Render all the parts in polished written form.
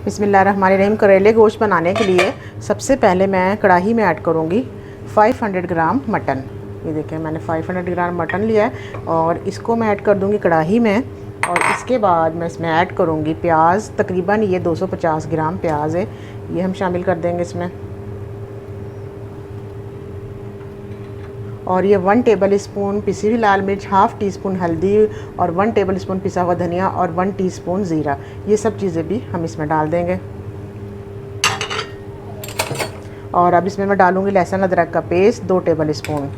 बिस्मिल्लाहिर्रहमानिर्रहीम। करेले गोश्त बनाने के लिए सबसे पहले मैं कढ़ाई में ऐड करूँगी 500 ग्राम मटन। ये देखें, मैंने 500 ग्राम मटन लिया है और इसको मैं ऐड कर दूँगी कढ़ाई में। और इसके बाद मैं इसमें ऐड करूँगी प्याज। तकरीबन ये 250 ग्राम प्याज है, ये हम शामिल कर देंगे इसमें। और ये 1 टेबल स्पून पिसी हुई लाल मिर्च, हाफ़ टी स्पून हल्दी और 1 टेबल स्पून पिसा हुआ धनिया और 1 टीस्पून ज़ीरा, ये सब चीज़ें भी हम इसमें डाल देंगे। और अब इसमें मैं डालूँगी लहसुन अदरक का पेस्ट 2 टेबल स्पून।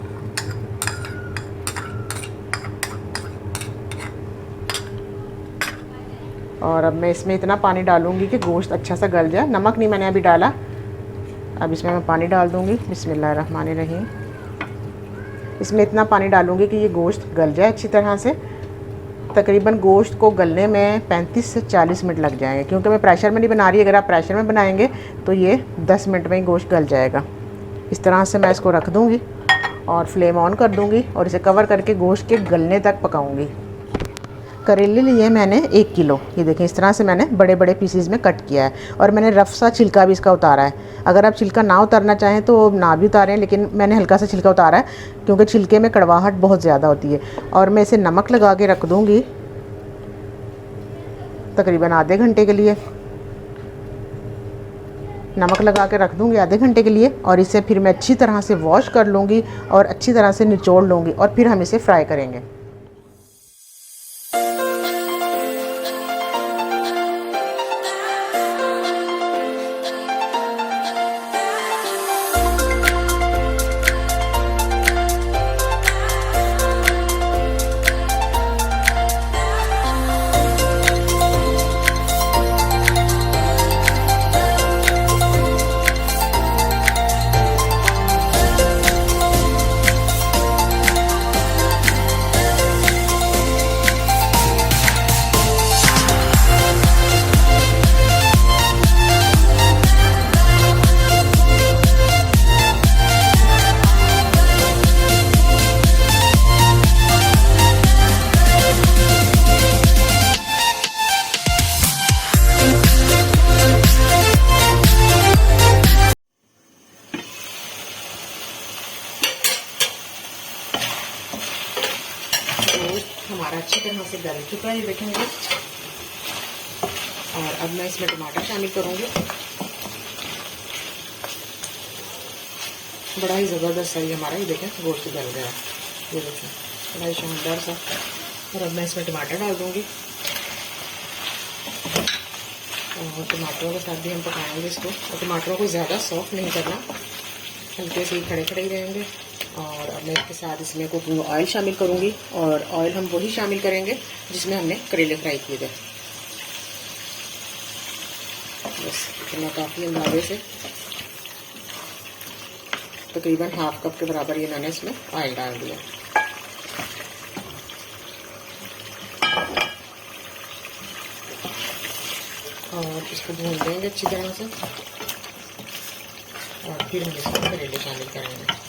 और अब मैं इसमें इतना पानी डालूँगी कि गोश्त अच्छा सा गल जाए। नमक नहीं मैंने अभी डाला। अब इसमें मैं पानी डाल दूँगी। बिस्मिल्लाहिर्रहमानिर्रहीम। इसमें इतना पानी डालूँगी कि ये गोश्त गल जाए अच्छी तरह से। तकरीबन गोश्त को गलने में 35 से 40 मिनट लग जाएंगे, क्योंकि मैं प्रेशर में नहीं बना रही। अगर आप प्रेशर में बनाएंगे तो ये 10 मिनट में ही गोश्त गल जाएगा। इस तरह से मैं इसको रख दूँगी और फ्लेम ऑन कर दूँगी और इसे कवर करके गोश्त के गलने तक पकाऊँगी। करेले लिए मैंने 1 किलो। ये देखें, इस तरह से मैंने बड़े बड़े पीसीज में कट किया है और मैंने रफ़ सा छिलका भी इसका उतारा है। अगर आप छिलका ना उतारना चाहें तो ना भी उतारें, लेकिन मैंने हल्का सा छिलका उतारा है क्योंकि छिलके में कड़वाहट बहुत ज़्यादा होती है। और मैं इसे नमक लगा के रख दूँगी तकरीबन आधे घंटे के लिए। नमक लगा के रख दूँगी आधे घंटे के लिए। और इसे फिर मैं अच्छी तरह से वॉश कर लूँगी और अच्छी तरह से निचोड़ लूँगी और फिर हम इसे फ्राई करेंगे। गोश्त हमारा अच्छी तरह से गल चुका है, देखेंगे। और अब मैं इसमें टमाटर शामिल करूँगी। बड़ा ही ज़बरदस्त है ये हमारा, ये देखें गोश्त गल गया, ये देखें बड़ा ही शानदार सा। और अब मैं इसमें टमाटर डाल दूँगी और टमाटरों के साथ भी हम पकाएंगे इसको। और टमाटरों को ज़्यादा सॉफ्ट नहीं करना, हल्के से खड़े खड़े ही रहेंगे। और अब मैं इसके साथ इसमें कुकिंग ऑयल शामिल करूँगी। और ऑयल हम वही शामिल करेंगे जिसमें हमने करेले फ्राई किए थे। बस इतना काफ़ी अंदाजे से तकरीबन हाफ कप के बराबर ये मैंने इसमें ऑयल डाल दिया। और इसको भून देंगे अच्छी तरह से और फिर हम इसमें करेले शामिल करेंगे।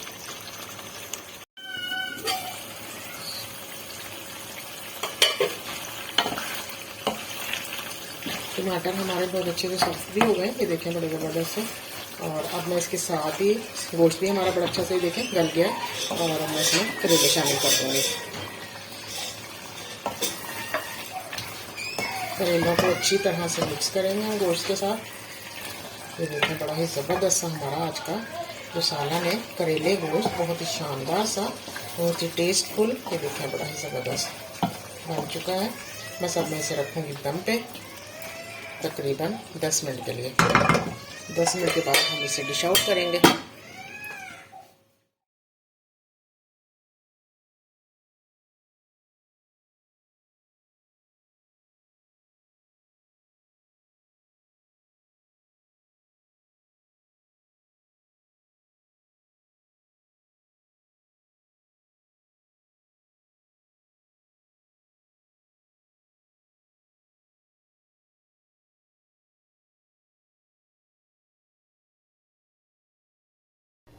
टमाटर हमारे बहुत अच्छे से सॉफ्ट भी हो गए, ये देखें बड़े ज़बरदस्त से। और अब मैं इसके साथ ही गोश्त भी हमारा बड़ा अच्छा से देखें गल गया है। और अब मैं इसमें करेले शामिल कर दूँगी। करेलों को अच्छी तरह से मिक्स करेंगे हम गोश्त के साथ। ये देखें बड़ा ही ज़बरदस्त सा हमारा आज का जो सालन है करेले गोश्त, बहुत ही शानदार सा, बहुत ही टेस्टफुल। ये देखें बड़ा ही ज़बरदस्त बन चुका है। बस अब मैं इसे रखूँगी दम पे तकरीबन 10 मिनट के लिए। 10 मिनट के बाद हम इसे डिश आउट करेंगे।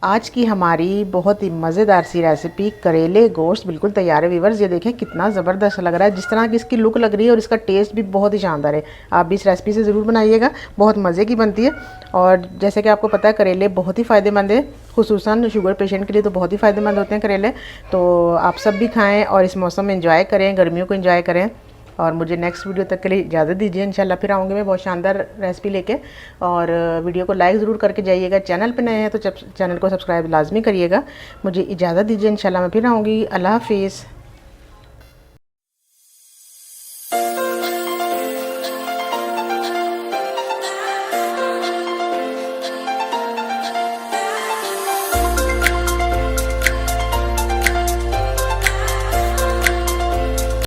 आज की हमारी बहुत ही मज़ेदार सी रेसिपी करेले गोश्त बिल्कुल तैयार है व्यूअर्स। ये देखें कितना ज़बरदस्त लग रहा है, जिस तरह की इसकी लुक लग रही है और इसका टेस्ट भी बहुत ही शानदार है। आप भी इस रेसिपी से ज़रूर बनाइएगा, बहुत मज़े की बनती है। और जैसे कि आपको पता है करेले बहुत ही फ़ायदेमंद है, खुसूसन शुगर पेशेंट के लिए तो बहुत ही फ़ायदेमंद होते हैं करेले। तो आप सब भी खाएँ और इस मौसम में इंजॉय करें, गर्मियों को इंजॉय करें। और मुझे नेक्स्ट वीडियो तक के लिए इजाज़त दीजिए। इंशाल्लाह फिर आऊँगी मैं बहुत शानदार रेसिपी लेके। और वीडियो को लाइक ज़रूर करके जाइएगा। चैनल पे नए हैं तो चैनल को सब्सक्राइब लाजमी करिएगा। मुझे इजाज़त दीजिए, इंशाल्लाह मैं फिर आऊँगी। अल्लाह हाफिज़।